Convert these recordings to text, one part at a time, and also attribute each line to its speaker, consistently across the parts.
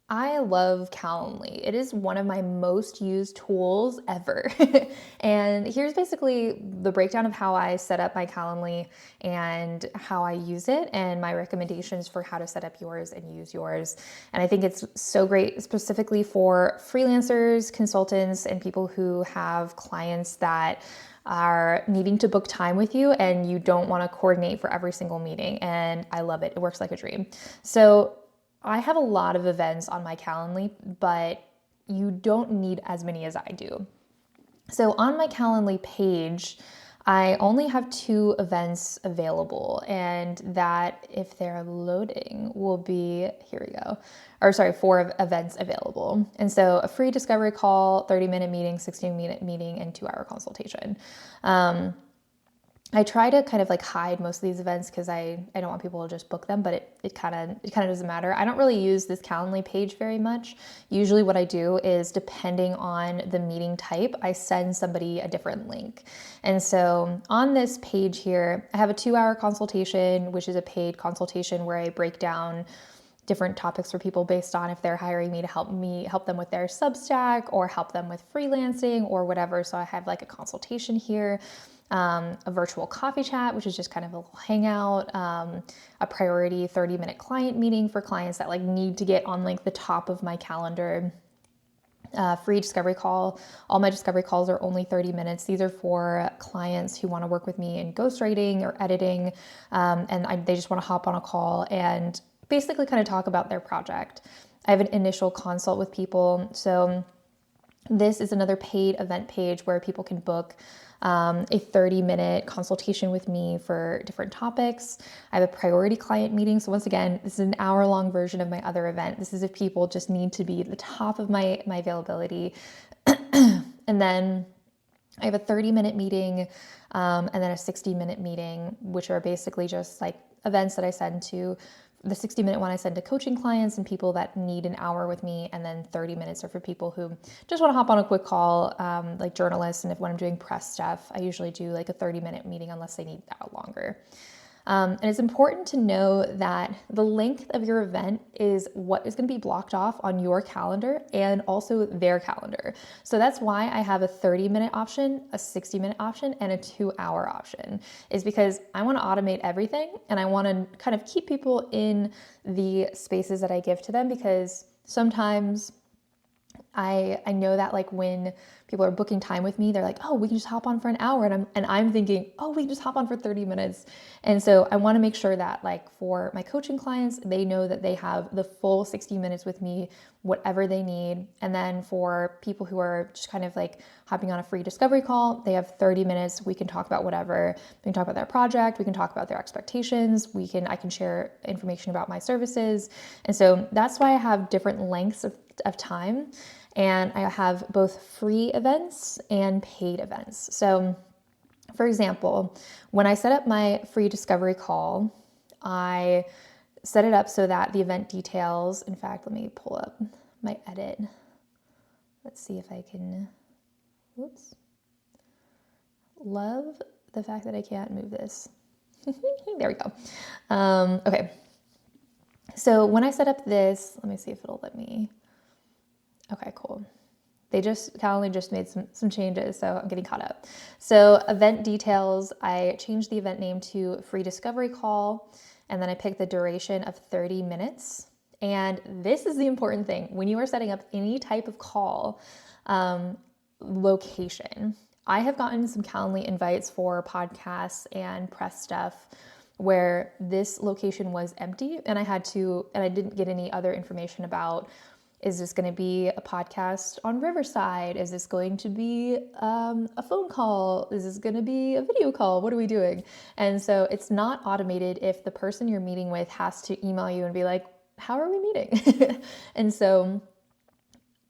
Speaker 1: I love Calendly. It is one of my most used tools ever. And here's basically the breakdown of how I set up my Calendly and how I use it and my recommendations for how to set up yours and use yours. And I think it's so great specifically for freelancers, consultants, and people who have clients that are needing to book time with you and you don't want to coordinate for every single meeting. And I love it. It works like a dream. So I have a lot of events on my Calendly, but you don't need as many as I do. So on my Calendly page, I only have 2 events available, and that, if they're loading, will be, here we go, or sorry, 4 events available. And so a free discovery call, 30-minute meeting, 60-minute meeting, and 2-hour consultation. I try to kind of like hide most of these events because I don't want people to just book them, but it kind of doesn't matter. I don't really use this Calendly page very much. Usually what I do is, depending on the meeting type, I send somebody a different link. And so on this page here, I have a 2-hour consultation, which is a paid consultation where I break down different topics for people based on if they're hiring me to help them with their Substack or help them with freelancing or whatever. So I have like a consultation here. A virtual coffee chat, which is just kind of a little hangout, a priority 30-minute client meeting for clients that like need to get on like the top of my calendar. Free discovery call. All my discovery calls are only 30 minutes. These are for clients who want to work with me in ghostwriting or editing, and they just want to hop on a call and basically kind of talk about their project. I have an initial consult with people. So this is another paid event page where people can book a 30-minute consultation with me for different topics. I have a priority client meeting. So once again, this is an hour-long version of my other event. This is if people just need to be at the top of my availability. And then I have a 30-minute meeting, and then a 60-minute meeting, which are basically just like events that I send to. The 60-minute one I send to coaching clients and people that need an hour with me, and then 30 minutes are for people who just want to hop on a quick call, like journalists. And when I'm doing press stuff, I usually do like a 30-minute meeting unless they need that longer. And it's important to know that the length of your event is what is going to be blocked off on your calendar and also their calendar. So that's why I have a 30-minute option, a 60-minute option, and a 2-hour option, is because I want to automate everything and I want to kind of keep people in the spaces that I give to them, because sometimes I know that like when people are booking time with me, they're like, oh, we can just hop on for an hour. And I'm thinking, oh, we can just hop on for 30 minutes. And so I want to make sure that like for my coaching clients, they know that they have the full 60 minutes with me, whatever they need. And then for people who are just kind of like hopping on a free discovery call, they have 30 minutes. We can talk about whatever. We can talk about their project. We can talk about their expectations. I can share information about my services. And so that's why I have different lengths of time. And I have both free events and paid events. So for example, when I set up my free discovery call, I set it up so that the event details, in fact, let me pull up my edit. Let's see if I can, whoops. Love the fact that I can't move this. There we go. Okay. So when I set up this, let me see if it'll let me. Okay, cool. Calendly just made some changes, so I'm getting caught up. So event details, I changed the event name to free discovery call, and then I picked the duration of 30 minutes. And this is the important thing. When you are setting up any type of call, location. I have gotten some Calendly invites for podcasts and press stuff where this location was empty, and I didn't get any other information about, is this going to be a podcast on Riverside? Is this going to be a phone call? Is this going to be a video call? What are we doing? And so it's not automated if the person you're meeting with has to email you and be like, how are we meeting? And so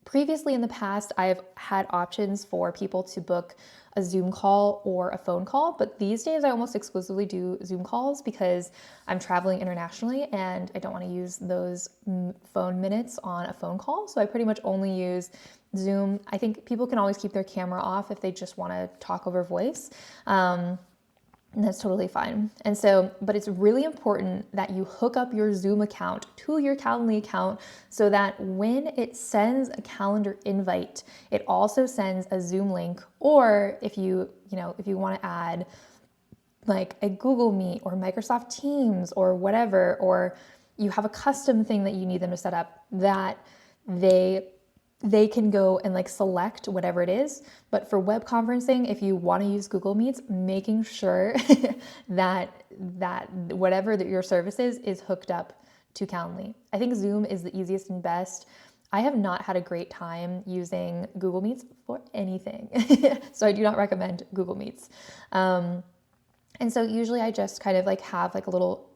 Speaker 1: previously in the past, I've had options for people to book a Zoom call or a phone call, but these days I almost exclusively do Zoom calls because I'm traveling internationally and I don't want to use those phone minutes on a phone call. So I pretty much only use Zoom. I think people can always keep their camera off if they just want to talk over voice. And that's totally fine. And so, but it's really important that you hook up your Zoom account to your Calendly account so that when it sends a calendar invite, it also sends a Zoom link. Or if if you want to add like a Google Meet or Microsoft Teams or whatever, or you have a custom thing that you need them to set up, that they can go and like select whatever it is. But for web conferencing, if you want to use Google Meets, making sure that whatever that your service is hooked up to Calendly. I think Zoom is the easiest and best. I have not had a great time using Google Meets for anything. So I do not recommend Google Meets. And so usually I just kind of like have like a little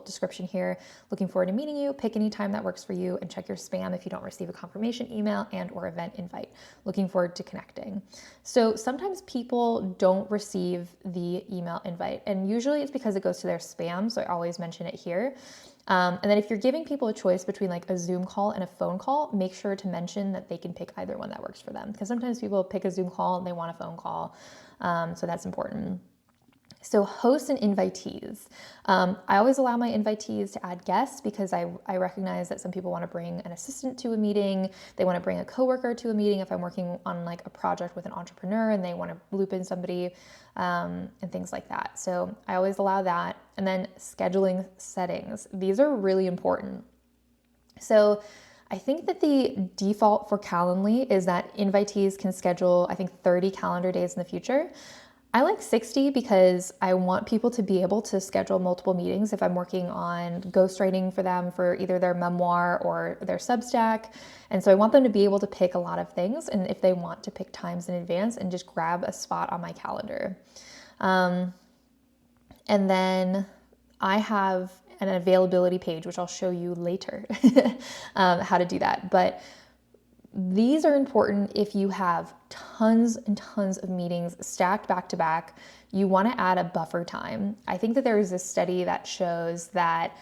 Speaker 1: description here. Looking forward to meeting you. Pick any time that works for you and check your spam if you don't receive a confirmation email and or event invite. Looking forward to connecting. So sometimes people don't receive the email invite, and usually it's because it goes to their spam. So I always mention it here. And then if you're giving people a choice between like a Zoom call and a phone call, make sure to mention that they can pick either one that works for them. Because sometimes people pick a Zoom call and they want a phone call. So that's important. So hosts and invitees. I always allow my invitees to add guests because I recognize that some people want to bring an assistant to a meeting. They want to bring a coworker to a meeting if I'm working on like a project with an entrepreneur and they want to loop in somebody and things like that. So I always allow that. And then scheduling settings. These are really important. So I think that the default for Calendly is that invitees can schedule, I think, 30 calendar days in the future. I like 60 because I want people to be able to schedule multiple meetings if I'm working on ghostwriting for them for either their memoir or their Substack. And so I want them to be able to pick a lot of things, and if they want to pick times in advance and just grab a spot on my calendar. And then I have an availability page, which I'll show you later how to do that. But these are important if you have tons and tons of meetings stacked back to back. You want to add a buffer time. I think that there is this study that shows that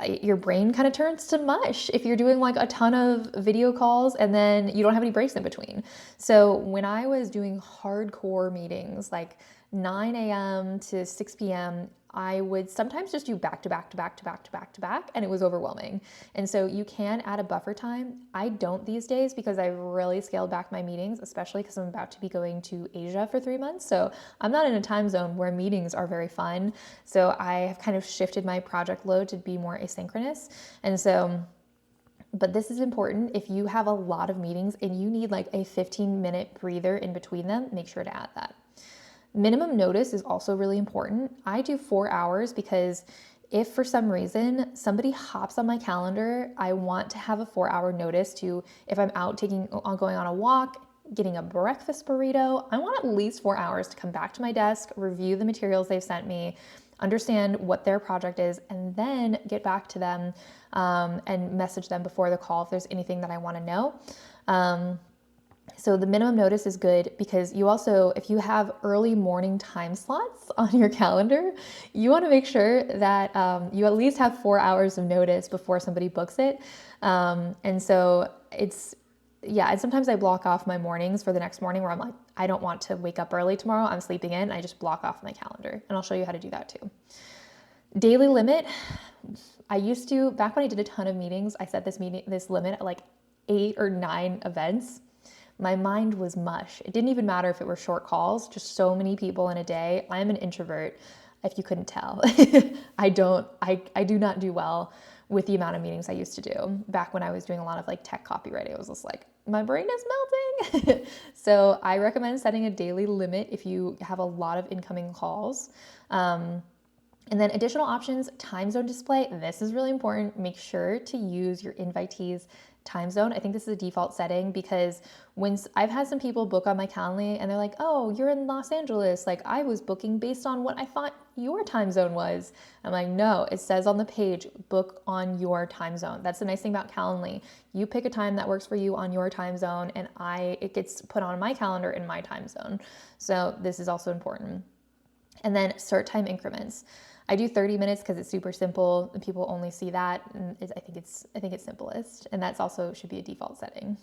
Speaker 1: your brain kind of turns to mush if you're doing like a ton of video calls and then you don't have any breaks in between. So when I was doing hardcore meetings, like 9 a.m. to 6 p.m., I would sometimes just do back to back to back to back to back to back, and it was overwhelming. And so you can add a buffer time. I don't these days because I've really scaled back my meetings, especially because I'm about to be going to Asia for 3 months. So I'm not in a time zone where meetings are very fun. So I have kind of shifted my project load to be more asynchronous. And so, but this is important. If you have a lot of meetings and you need like a 15-minute breather in between them, make sure to add that. Minimum notice is also really important. I do 4 hours because if for some reason somebody hops on my calendar, I want to have a 4-hour notice to, if I'm out going on a walk, getting a breakfast burrito, I want at least 4 hours to come back to my desk, review the materials they've sent me, understand what their project is, and then get back to them and message them before the call if there's anything that I want to know. So the minimum notice is good because you also, if you have early morning time slots on your calendar, you want to make sure that you at least have 4 hours of notice before somebody books it. And so and sometimes I block off my mornings for the next morning where I'm like, I don't want to wake up early tomorrow. I'm sleeping in. I just block off my calendar, and I'll show you how to do that too. Daily limit. I used to, back when I did a ton of meetings, I set this limit at like 8 or 9 events. My mind was mush. It didn't even matter if it were short calls, just so many people in a day. I'm an introvert, if you couldn't tell. I do not do well with the amount of meetings I used to do. Back when I was doing a lot of like tech copywriting, I was just like, my brain is melting. So I recommend setting a daily limit if you have a lot of incoming calls. And then additional options, time zone display. This is really important. Make sure to use your invitees' time zone. I think this is a default setting because when I've had some people book on my Calendly and they're like, oh, you're in Los Angeles. Like I was booking based on what I thought your time zone was. I'm like, no, it says on the page, book on your time zone. That's the nice thing about Calendly. You pick a time that works for you on your time zone and it gets put on my calendar in my time zone. So this is also important. And then start time increments. I do 30 minutes because it's super simple and people only see that. And I think it's simplest. And that's also should be a default setting.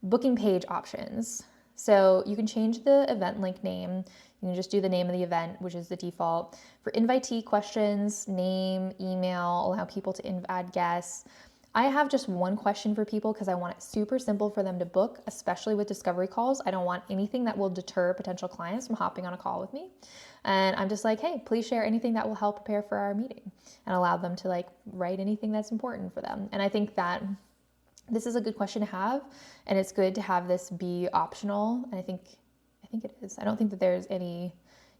Speaker 1: Booking page options. So you can change the event link name. You can just do the name of the event, which is the default. For invitee questions, name, email, allow people to add guests. I have just one question for people because I want it super simple for them to book, especially with discovery calls. I don't want anything that will deter potential clients from hopping on a call with me. And I'm just like, hey, please share anything that will help prepare for our meeting, and allow them to like write anything that's important for them. And I think that this is a good question to have, and it's good to have this be optional. And I think it is. I don't think that there's any,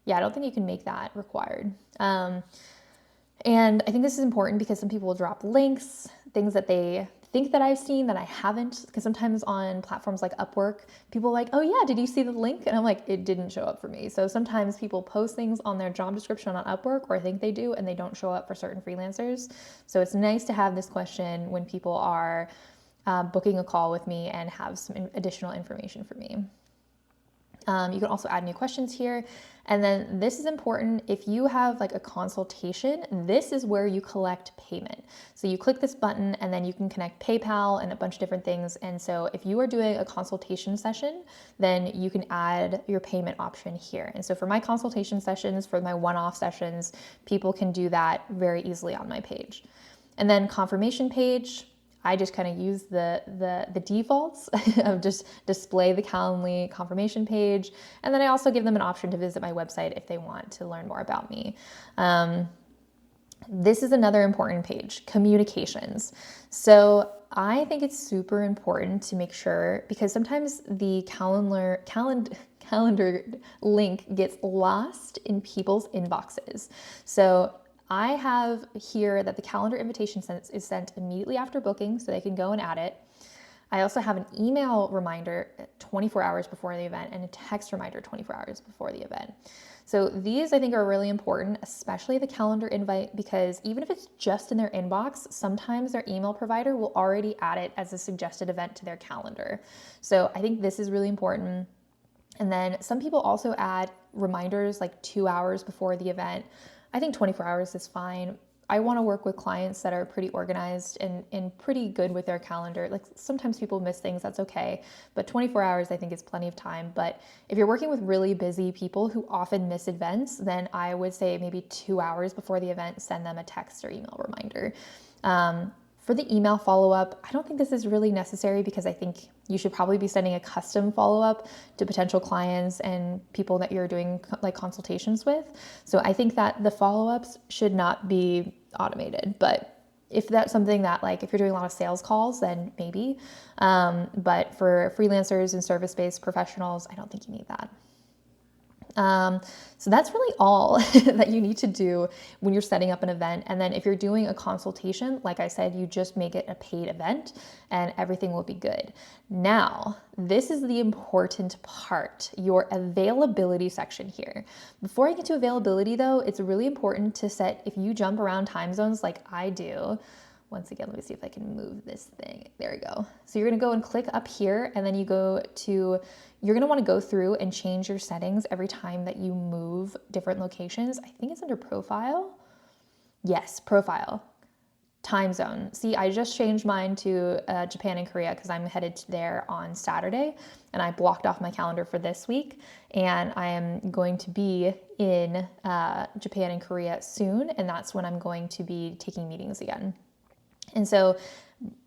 Speaker 1: I don't think you can make that required. And I think this is important because some people will drop links, things that they think that I've seen that I haven't, because sometimes on platforms like Upwork, people are like, oh yeah, did you see the link? And I'm like, it didn't show up for me. So sometimes people post things on their job description on Upwork, or I think they do, and they don't show up for certain freelancers. So it's nice to have this question when people are booking a call with me and have some additional information for me. You can also add new questions here. And then this is important. If you have like a consultation, this is where you collect payment. So you click this button and then you can connect PayPal and a bunch of different things. And so if you are doing a consultation session, then you can add your payment option here. And so for my consultation sessions, for my one-off sessions, people can do that very easily on my page. And then confirmation page, I just kind of use the defaults of just display the Calendly confirmation page. And then I also give them an option to visit my website if they want to learn more about me. This is another important page, communications. So I think it's super important to make sure, because sometimes the calendar link gets lost in people's inboxes. So I have here that the calendar invitation is sent immediately after booking, so they can go and add it. I also have an email reminder 24 hours before the event and a text reminder 24 hours before the event. So these I think are really important, especially the calendar invite, because even if it's just in their inbox, sometimes their email provider will already add it as a suggested event to their calendar. So I think this is really important. And then some people also add reminders like 2 hours before the event. I think 24 hours is fine. I want to work with clients that are pretty organized and pretty good with their calendar. Like sometimes people miss things, that's okay. But 24 hours I think is plenty of time. But if you're working with really busy people who often miss events, then I would say maybe 2 hours before the event, send them a text or email reminder. For the email follow-up, I don't think this is really necessary, because I think you should probably be sending a custom follow-up to potential clients and people that you're doing like consultations with. So I think that the follow-ups should not be automated. But if that's something that, like, if you're doing a lot of sales calls, then maybe. But for freelancers and service-based professionals, I don't think you need that. So that's really all that you need to do when you're setting up an event. And then if you're doing a consultation, like I said, you just make it a paid event and everything will be good. Now, this is the important part, your availability section here. Before I get to availability though, it's really important to set, if you jump around time zones like I do, once again, let me see if I can move this thing. There we go. So you're gonna go and click up here, and then you're gonna wanna go through and change your settings every time that you move different locations. I think it's under profile. Yes, profile. Time zone. See, I just changed mine to Japan and Korea because I'm headed there on Saturday, and I blocked off my calendar for this week, and I am going to be in Japan and Korea soon, and that's when I'm going to be taking meetings again. And so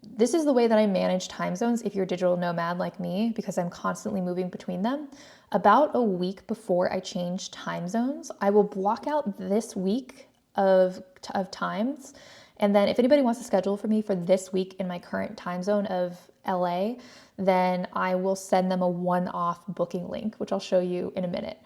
Speaker 1: this is the way that I manage time zones if you're a digital nomad like me, because I'm constantly moving between them. About a week before I change time zones, I will block out this week of times. And then if anybody wants to schedule for me for this week in my current time zone of LA, then I will send them a one-off booking link, which I'll show you in a minute.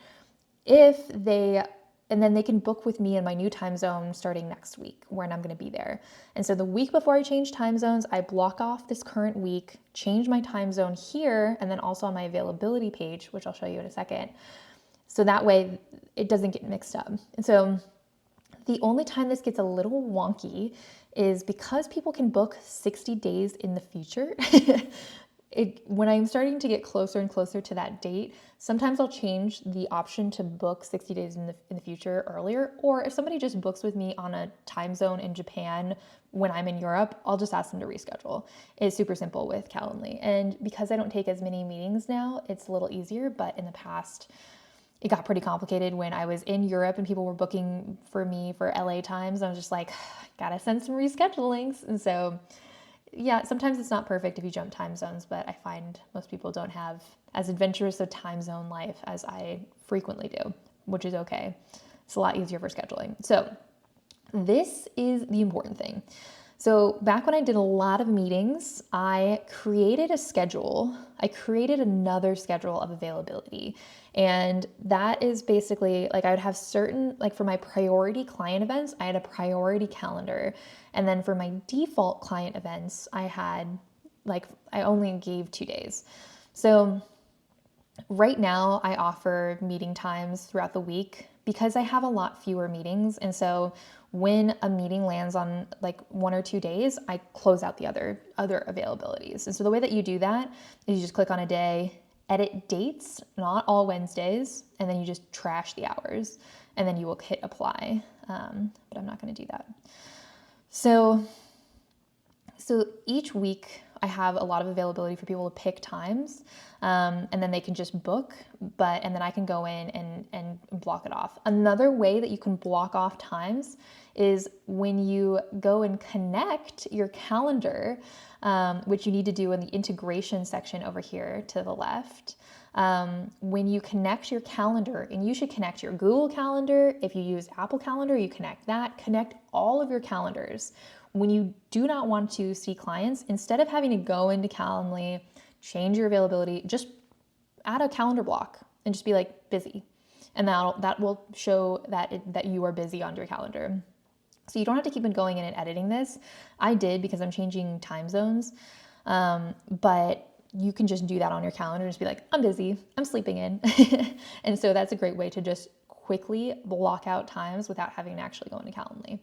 Speaker 1: And then they can book with me in my new time zone starting next week when I'm going to be there. And so the week before I change time zones, I block off this current week, change my time zone here, and then also on my availability page, which I'll show you in a second. So that way it doesn't get mixed up. And so the only time this gets a little wonky is because people can book 60 days in the future. when I'm starting to get closer and closer to that date, sometimes I'll change the option to book 60 days in the future earlier. Or if somebody just books with me on a time zone in Japan when I'm in Europe, I'll just ask them to reschedule. It's super simple with Calendly. And because I don't take as many meetings now, it's a little easier. But in the past, it got pretty complicated when I was in Europe and people were booking for me for LA times. I was just like, gotta send some reschedule links. And so yeah, sometimes it's not perfect if you jump time zones, but I find most people don't have as adventurous a time zone life as I frequently do, which is okay. It's a lot easier for scheduling. So this is the important thing. So back when I did a lot of meetings, I created a schedule. I created another schedule of availability. And that is basically like I would have certain, like for my priority client events, I had a priority calendar. And then for my default client events, I only gave 2 days. So right now I offer meeting times throughout the week because I have a lot fewer meetings. And so when a meeting lands on like 1 or 2 days, I close out the other availabilities. And so the way that you do that is you just click on a day, edit dates, not all Wednesdays, and then you just trash the hours, and then you will hit apply. But I'm not going to do that. So each week I have a lot of availability for people to pick times, and then they can just book, and then I can go in and block it off. Another way that you can block off times is when you go and connect your calendar, which you need to do in the integration section over here to the left. When you connect your calendar, and you should connect your Google Calendar. If you use Apple Calendar, you connect that. Connect all of your calendars. When you do not want to see clients, instead of having to go into Calendly, change your availability, just add a calendar block and just be like busy. And that will show that you are busy on your calendar. So you don't have to keep on going in and editing this. I did because I'm changing time zones. But you can just do that on your calendar and just be like, I'm busy, I'm sleeping in. And so that's a great way to just quickly block out times without having to actually go into Calendly.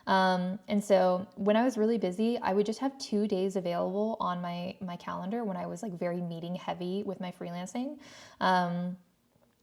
Speaker 1: And so when I was really busy, I would just have 2 days available on my calendar when I was like very meeting heavy with my freelancing.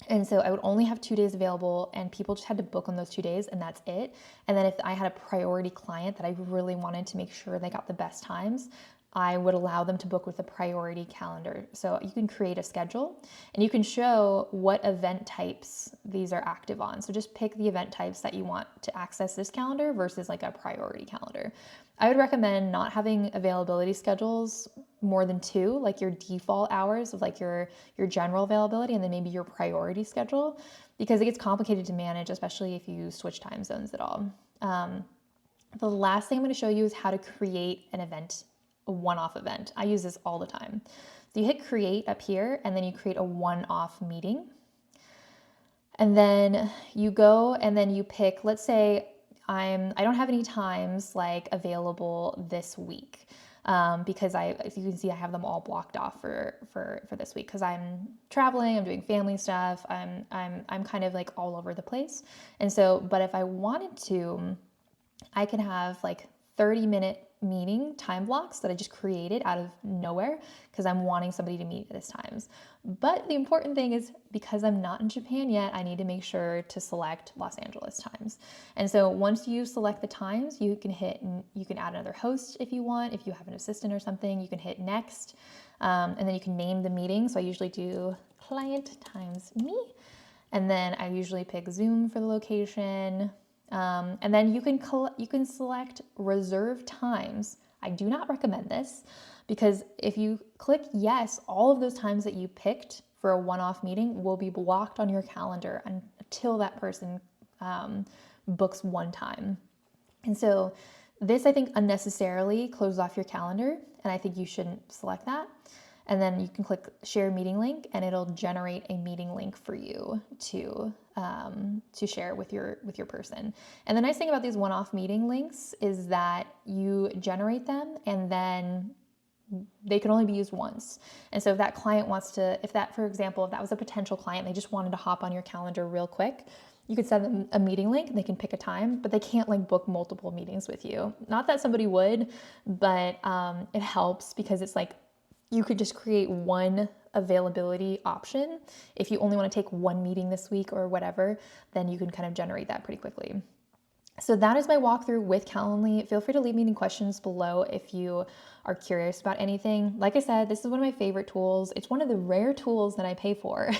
Speaker 1: And so I would only have 2 days available, and people just had to book on those 2 days, and that's it. And then if I had a priority client that I really wanted to make sure they got the best times, I would allow them to book with a priority calendar. So you can create a schedule and you can show what event types these are active on. So just pick the event types that you want to access this calendar versus like a priority calendar. I would recommend not having availability schedules more than 2, like your default hours of like your general availability and then maybe your priority schedule, because it gets complicated to manage, especially if you switch time zones at all. The last thing I'm going to show you is how to create an event, a one-off event. I use this all the time. So you hit create up here and then you create a one-off meeting. And then you go and then you pick, let's say I don't have any times like available this week. Because as you can see, I have them all blocked off for this week because I'm traveling, I'm doing family stuff, I'm kind of like all over the place. And so, but if I wanted to, I can have like 30-minute meeting time blocks that I just created out of nowhere because I'm wanting somebody to meet at this times. But the important thing is because I'm not in Japan yet, I need to make sure to select Los Angeles times. And so once you select the times, you can add another host if you want. If you have an assistant or something, you can hit next. And then you can name the meeting. So I usually do client times me. And then I usually pick Zoom for the location. And then you can select reserve times. I do not recommend this because if you click yes, all of those times that you picked for a one-off meeting will be blocked on your calendar until that person books one time. And so this, I think, unnecessarily closes off your calendar, and I think you shouldn't select that. And then you can click share meeting link and it'll generate a meeting link for you to share with your person. And the nice thing about these one-off meeting links is that you generate them and then they can only be used once. And so if that client wants to, for example, if that was a potential client, they just wanted to hop on your calendar real quick, you could send them a meeting link and they can pick a time, but they can't like book multiple meetings with you. Not that somebody would, but it helps because it's like, you could just create one availability option. If you only want to take one meeting this week or whatever, then you can kind of generate that pretty quickly. So that is my walkthrough with Calendly. Feel free to leave me any questions below if you are curious about anything. Like I said, this is one of my favorite tools. It's one of the rare tools that I pay for.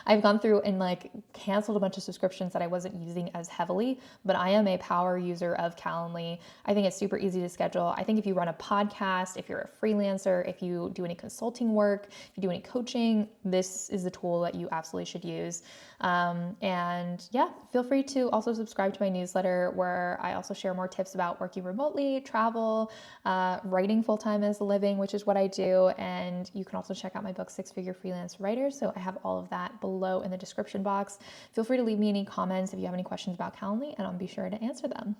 Speaker 1: I've gone through and like canceled a bunch of subscriptions that I wasn't using as heavily, but I am a power user of Calendly. I think it's super easy to schedule. I think if you run a podcast, if you're a freelancer, if you do any consulting work, if you do any coaching, this is the tool that you absolutely should use. And yeah, feel free to also subscribe to my newsletter where I also share more tips about working remotely, travel, writing full-time as a living, which is what I do. And you can also check out my book, Six Figure Freelance Writer. So I have all of that below in the description box. Feel free to leave me any comments if you have any questions about Calendly, and I'll be sure to answer them.